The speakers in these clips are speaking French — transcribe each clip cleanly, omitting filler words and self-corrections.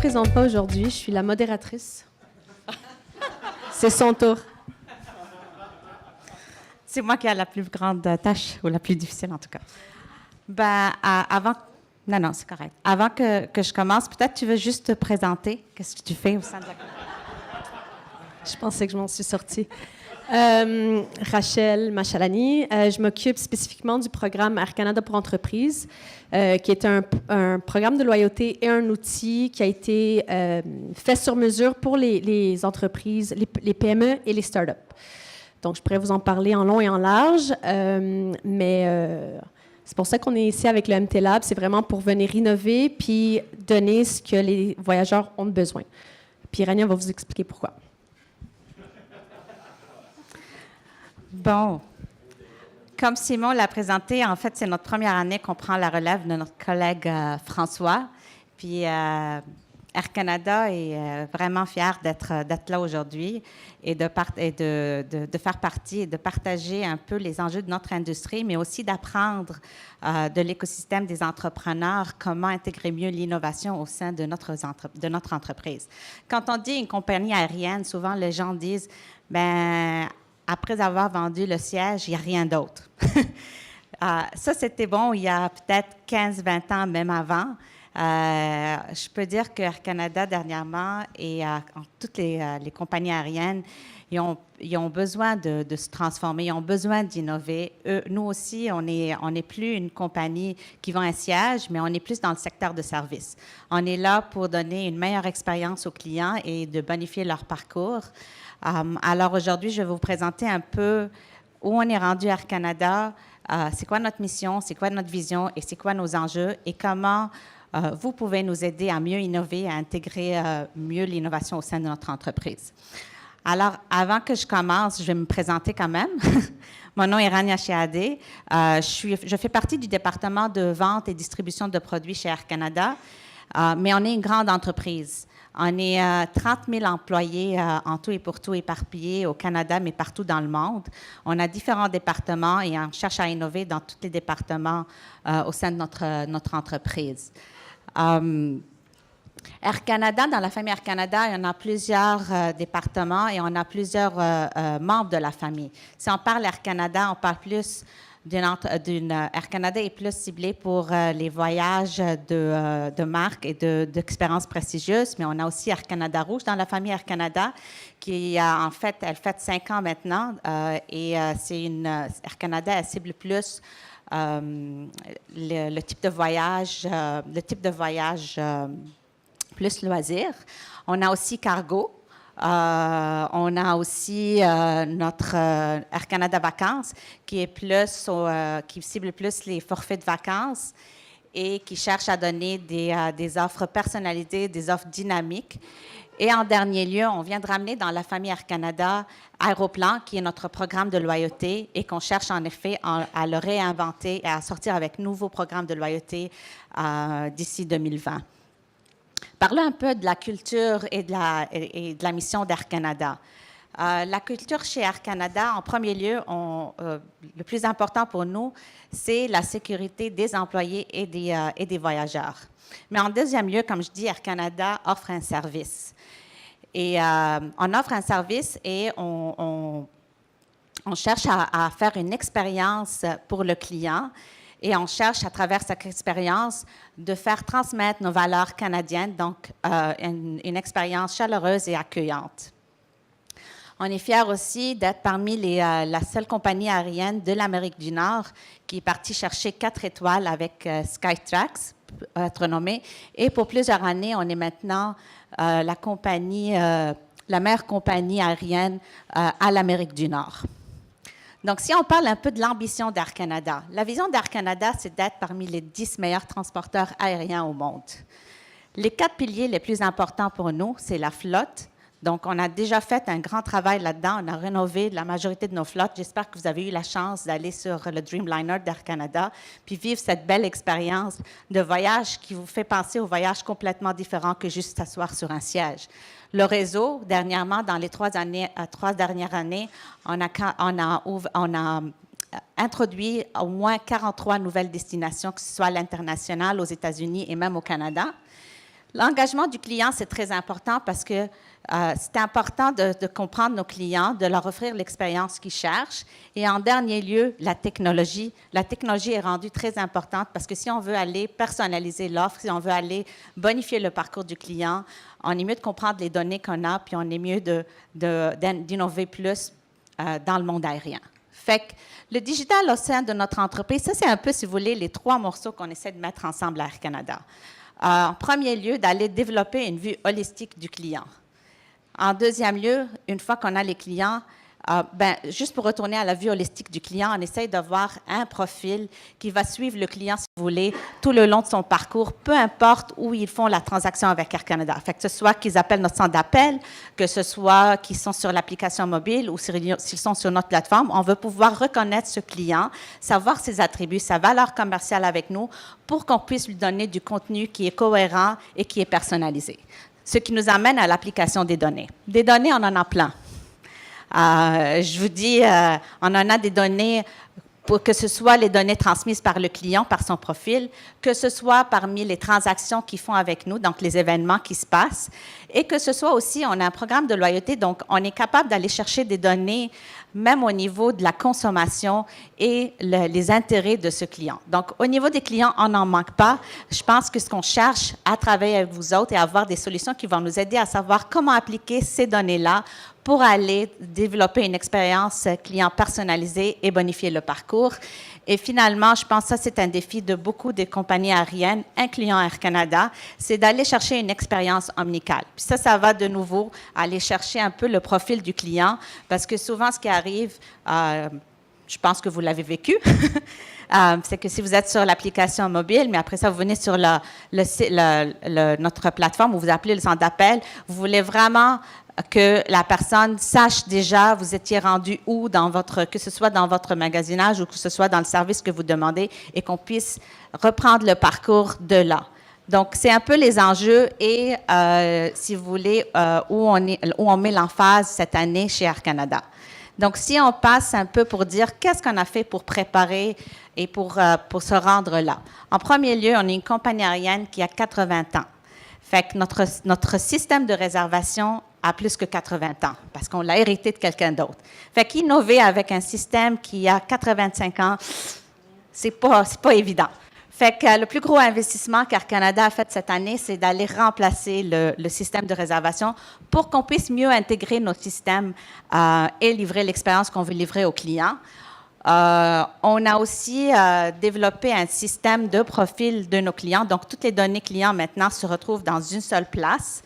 présente pas aujourd'hui, je suis la modératrice. C'est son tour. C'est moi qui ai la plus grande tâche, ou la plus difficile en tout cas. Avant... Non, c'est correct. Avant que je commence, peut-être tu veux juste te présenter. Qu'est-ce que tu fais au sein de la... Je pensais que je m'en suis sortie. Rachel Machalani. Je m'occupe spécifiquement du programme Air Canada pour entreprises, qui est un programme de loyauté et un outil qui a été fait sur mesure pour les entreprises, les PME et les startups. Donc, je pourrais vous en parler en long et en large, mais c'est pour ça qu'on est ici avec le MT Lab. C'est vraiment pour venir innover puis donner ce que les voyageurs ont besoin. Puis Rania va vous expliquer pourquoi. Bon, comme Simon l'a présenté, en fait, c'est notre première année qu'on prend la relève de notre collègue François. Puis Air Canada est vraiment fier d'être là aujourd'hui et de faire partie et de partager un peu les enjeux de notre industrie, mais aussi d'apprendre de l'écosystème des entrepreneurs comment intégrer mieux l'innovation au sein de notre entreprise. Quand on dit une compagnie aérienne, souvent les gens disent, après avoir vendu le siège, il n'y a rien d'autre. Ça, c'était bon il y a peut-être 15-20 ans, même avant. Je peux dire que Air Canada, dernièrement, et toutes les compagnies aériennes, ils ont besoin de se transformer, ils ont besoin d'innover. Nous aussi, on n'est plus une compagnie qui vend un siège, mais on est plus dans le secteur de service. On est là pour donner une meilleure expérience aux clients et de bonifier leur parcours. Alors aujourd'hui, je vais vous présenter un peu où on est rendu à Air Canada, c'est quoi notre mission, c'est quoi notre vision et c'est quoi nos enjeux et comment vous pouvez nous aider à mieux innover, à intégrer mieux l'innovation au sein de notre entreprise. Alors, avant que je commence, je vais me présenter quand même. Mon nom est Rania Chiadé. Je fais partie du département de vente et distribution de produits chez Air Canada, mais on est une grande entreprise. On est 30 000 employés en tout et pour tout éparpillés au Canada, mais partout dans le monde. On a différents départements et on cherche à innover dans tous les départements au sein de notre entreprise. Air Canada, dans la famille Air Canada, il y en a plusieurs départements et on a plusieurs membres de la famille. Si on parle Air Canada, on parle plus Air Canada est plus ciblée pour les voyages de marque et d'expériences prestigieuses, mais on a aussi Air Canada Rouge dans la famille Air Canada, qui en fait, elle fête 5 ans maintenant, et Air Canada, elle cible plus le type de voyage plus loisir. On a aussi Cargo. On a aussi notre Air Canada Vacances, qui cible plus les forfaits de vacances et qui cherche à donner des offres personnalisées, des offres dynamiques. Et en dernier lieu, on vient de ramener dans la famille Air Canada Aéroplan, qui est notre programme de loyauté et qu'on cherche en effet à le réinventer et à sortir avec nouveaux programmes de loyauté d'ici 2020. Parlons un peu de la culture et de la mission d'Air Canada. La culture chez Air Canada, en premier lieu, le plus important pour nous, c'est la sécurité des employés et des voyageurs. Mais en deuxième lieu, comme je dis, Air Canada offre un service. Et on offre un service et on cherche à faire une expérience pour le client. Et on cherche, à travers cette expérience, de faire transmettre nos valeurs canadiennes, donc une expérience chaleureuse et accueillante. On est fiers aussi d'être parmi la seule compagnie aérienne de l'Amérique du Nord qui est partie chercher 4 étoiles avec Skytrax, pour être nommé. Et pour plusieurs années, on est maintenant la meilleure compagnie aérienne à l'Amérique du Nord. Donc, si on parle un peu de l'ambition d'Air Canada, la vision d'Air Canada, c'est d'être parmi les 10 meilleurs transporteurs aériens au monde. Les 4 piliers les plus importants pour nous, c'est la flotte. Donc, on a déjà fait un grand travail là-dedans. On a rénové la majorité de nos flottes. J'espère que vous avez eu la chance d'aller sur le Dreamliner d'Air Canada puis vivre cette belle expérience de voyage qui vous fait penser au voyage complètement différent que juste s'asseoir sur un siège. Le réseau, dernièrement, dans les 3 dernières années, on a introduit au moins 43 nouvelles destinations, que ce soit à l'international, aux États-Unis et même au Canada. L'engagement du client, c'est très important parce que c'est important de comprendre nos clients, de leur offrir l'expérience qu'ils cherchent. Et en dernier lieu, la technologie. La technologie est rendue très importante parce que si on veut aller personnaliser l'offre, si on veut aller bonifier le parcours du client, on est mieux de comprendre les données qu'on a, puis on est mieux d'innover plus dans le monde aérien. Fait que le digital au sein de notre entreprise, ça c'est un peu, si vous voulez, les 3 morceaux qu'on essaie de mettre ensemble à Air Canada. En premier lieu, d'aller développer une vue holistique du client. En deuxième lieu, une fois qu'on a les clients, juste pour retourner à la vue holistique du client, on essaye d'avoir un profil qui va suivre le client, si vous voulez, tout le long de son parcours, peu importe où ils font la transaction avec Air Canada. Fait que ce soit qu'ils appellent notre centre d'appel, que ce soit qu'ils sont sur l'application mobile ou s'ils sont sur notre plateforme, on veut pouvoir reconnaître ce client, savoir ses attributs, sa valeur commerciale avec nous, pour qu'on puisse lui donner du contenu qui est cohérent et qui est personnalisé. Ce qui nous amène à l'application des données. Des données, on en a plein. Je vous dis, on en a des données, pour que ce soit les données transmises par le client, par son profil, que ce soit parmi les transactions qu'ils font avec nous, donc les événements qui se passent, et que ce soit aussi, on a un programme de loyauté, donc on est capable d'aller chercher des données, même au niveau de la consommation et les intérêts de ce client. Donc, au niveau des clients, on n'en manque pas. Je pense que ce qu'on cherche à travailler avec vous autres et à avoir des solutions qui vont nous aider à savoir comment appliquer ces données-là pour aller développer une expérience client personnalisée et bonifier le parcours. Et finalement, je pense que ça, c'est un défi de beaucoup des compagnies aériennes, incluant Air Canada, c'est d'aller chercher une expérience omnicale. Puis ça va de nouveau aller chercher un peu le profil du client, parce que souvent, ce qui arrive, je pense que vous l'avez vécu, c'est que si vous êtes sur l'application mobile, mais après ça, vous venez sur notre plateforme où vous appelez le centre d'appel, vous voulez vraiment que la personne sache déjà vous étiez rendu où que ce soit dans votre magasinage ou que ce soit dans le service que vous demandez et qu'on puisse reprendre le parcours de là. Donc, c'est un peu les enjeux et, si vous voulez, où on met l'emphase cette année chez Air Canada. Donc, si on passe un peu pour dire qu'est-ce qu'on a fait pour préparer et pour se rendre là. En premier lieu, on est une compagnie aérienne qui a 80 ans. Fait que notre système de réservation a plus que 80 ans, parce qu'on l'a hérité de quelqu'un d'autre. Fait qu'innover avec un système qui a 85 ans, c'est pas évident. Fait que le plus gros investissement qu'Air Canada a fait cette année, c'est d'aller remplacer le système de réservation pour qu'on puisse mieux intégrer nos systèmes et livrer l'expérience qu'on veut livrer aux clients. On a aussi développé un système de profil de nos clients. Donc, toutes les données clients maintenant se retrouvent dans une seule place.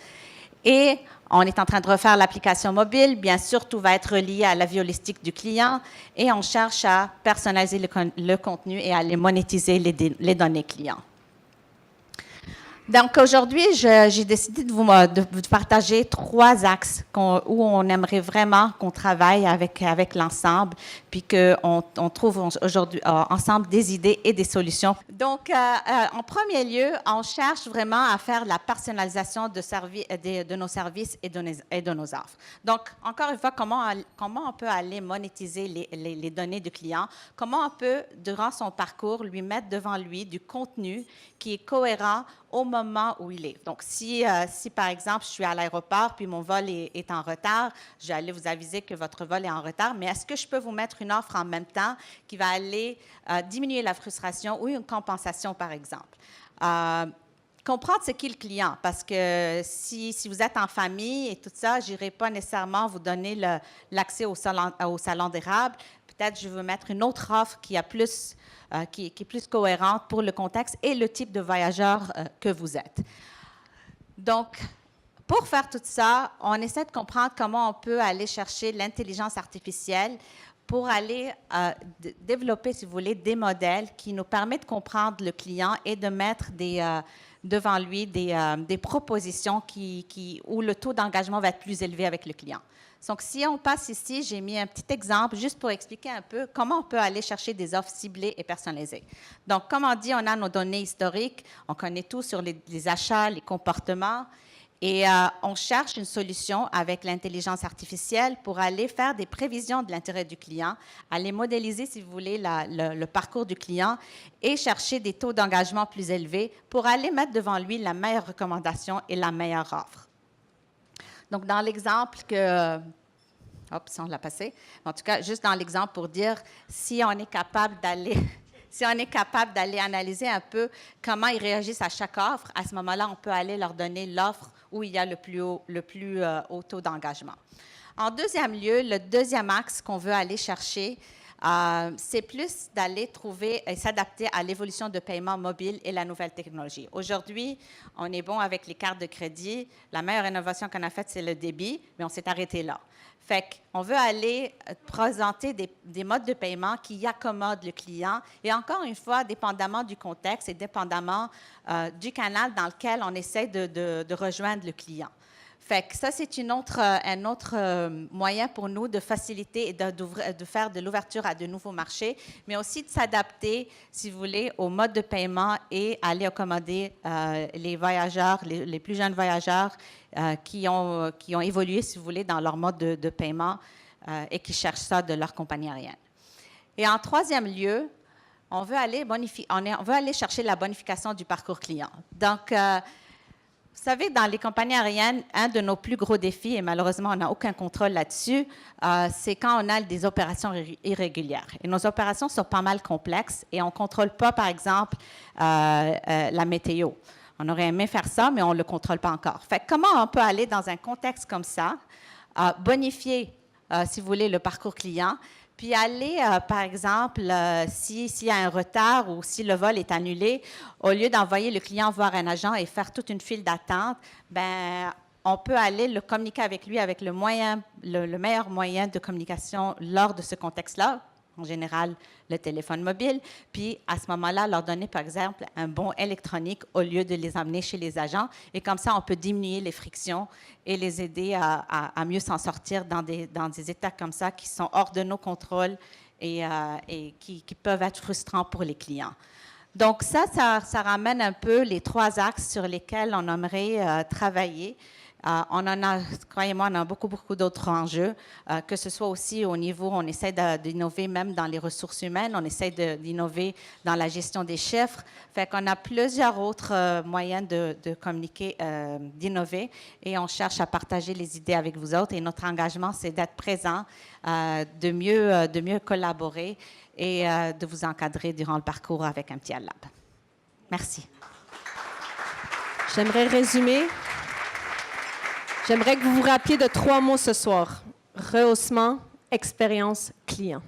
Et on est en train de refaire l'application mobile. Bien sûr, tout va être relié à la vie holistique du client. Et on cherche à personnaliser le contenu et à aller monétiser les données clients. Donc, aujourd'hui, j'ai décidé de vous partager 3 axes où on aimerait vraiment qu'on travaille avec l'ensemble, puis qu'on trouve aujourd'hui ensemble des idées et des solutions. Donc, en premier lieu, on cherche vraiment à faire la personnalisation de nos services et de nos offres. Donc, encore une fois, comment on peut aller monétiser les données du client, comment on peut, durant son parcours, lui mettre devant lui du contenu qui est cohérent au moment où il est. Donc, si par exemple, je suis à l'aéroport puis mon vol est en retard, je vais aller vous aviser que votre vol est en retard, mais est-ce que je peux vous mettre une offre en même temps qui va aller diminuer la frustration ou une compensation, par exemple? Comprendre c'est qui le client, parce que si vous êtes en famille et tout ça, je n'irai pas nécessairement vous donner l'accès au salon d'érable. Peut-être je vais mettre une autre offre qui est plus cohérente pour le contexte et le type de voyageur que vous êtes. Donc, pour faire tout ça, on essaie de comprendre comment on peut aller chercher l'intelligence artificielle pour aller développer, si vous voulez, des modèles qui nous permettent de comprendre le client et de mettre devant lui des propositions où le taux d'engagement va être plus élevé avec le client. Donc, si on passe ici, j'ai mis un petit exemple juste pour expliquer un peu comment on peut aller chercher des offres ciblées et personnalisées. Donc, comme on dit, on a nos données historiques, on connaît tout sur les achats, les comportements, Et on cherche une solution avec l'intelligence artificielle pour aller faire des prévisions de l'intérêt du client, aller modéliser, si vous voulez, le parcours du client et chercher des taux d'engagement plus élevés pour aller mettre devant lui la meilleure recommandation et la meilleure offre. Donc, dans l'exemple que... Hop, ça, on l'a passé. En tout cas, juste dans l'exemple pour dire, si on est capable d'aller... Si on est capable d'aller analyser un peu comment ils réagissent à chaque offre, à ce moment-là, on peut aller leur donner l'offre où il y a le plus haut taux d'engagement. En deuxième lieu, le deuxième axe qu'on veut aller chercher, c'est plus d'aller trouver et s'adapter à l'évolution de paiement mobile et la nouvelle technologie. Aujourd'hui, on est bon avec les cartes de crédit. La meilleure innovation qu'on a faite, c'est le débit, mais on s'est arrêté là. Fait qu'on veut aller présenter des modes de paiement qui accommodent le client et encore une fois, dépendamment du contexte et dépendamment du canal dans lequel on essaie de rejoindre le client. Fait que ça, c'est un autre moyen pour nous de faciliter et de faire de l'ouverture à de nouveaux marchés, mais aussi de s'adapter, si vous voulez, au mode de paiement et aller accommoder les voyageurs, les plus jeunes voyageurs qui ont évolué, si vous voulez, dans leur mode de paiement et qui cherchent ça de leur compagnie aérienne. Et en troisième lieu, on veut aller chercher la bonification du parcours client. Donc, vous savez, dans les compagnies aériennes, un de nos plus gros défis, et malheureusement, on n'a aucun contrôle là-dessus, c'est quand on a des opérations irrégulières. Et nos opérations sont pas mal complexes et on ne contrôle pas, par exemple, la météo. On aurait aimé faire ça, mais on ne le contrôle pas encore. Fait que comment on peut aller dans un contexte comme ça, bonifier, si vous voulez, le parcours client, puis aller, par exemple, s'il y a un retard ou si le vol est annulé, au lieu d'envoyer le client voir un agent et faire toute une file d'attente, ben, on peut aller le communiquer avec lui avec le meilleur moyen de communication lors de ce contexte-là, en général le téléphone mobile, puis à ce moment-là, leur donner, par exemple, un bon électronique au lieu de les amener chez les agents. Et comme ça, on peut diminuer les frictions et les aider à mieux s'en sortir dans des états comme ça qui sont hors de nos contrôles et qui peuvent être frustrants pour les clients. Donc ça ramène un peu les trois axes sur lesquels on aimerait travailler. On en a, croyez-moi, on a beaucoup d'autres enjeux, que ce soit aussi au niveau, on essaie d'innover même dans les ressources humaines, on essaie d'innover dans la gestion des chiffres. Fait qu'on a plusieurs autres moyens de communiquer, d'innover, et on cherche à partager les idées avec vous autres. Et notre engagement, c'est d'être présent, de mieux collaborer et de vous encadrer durant le parcours avec un petit lab. Merci. J'aimerais résumer. J'aimerais que vous vous rappeliez de 3 mots ce soir. Rehaussement, expérience, client.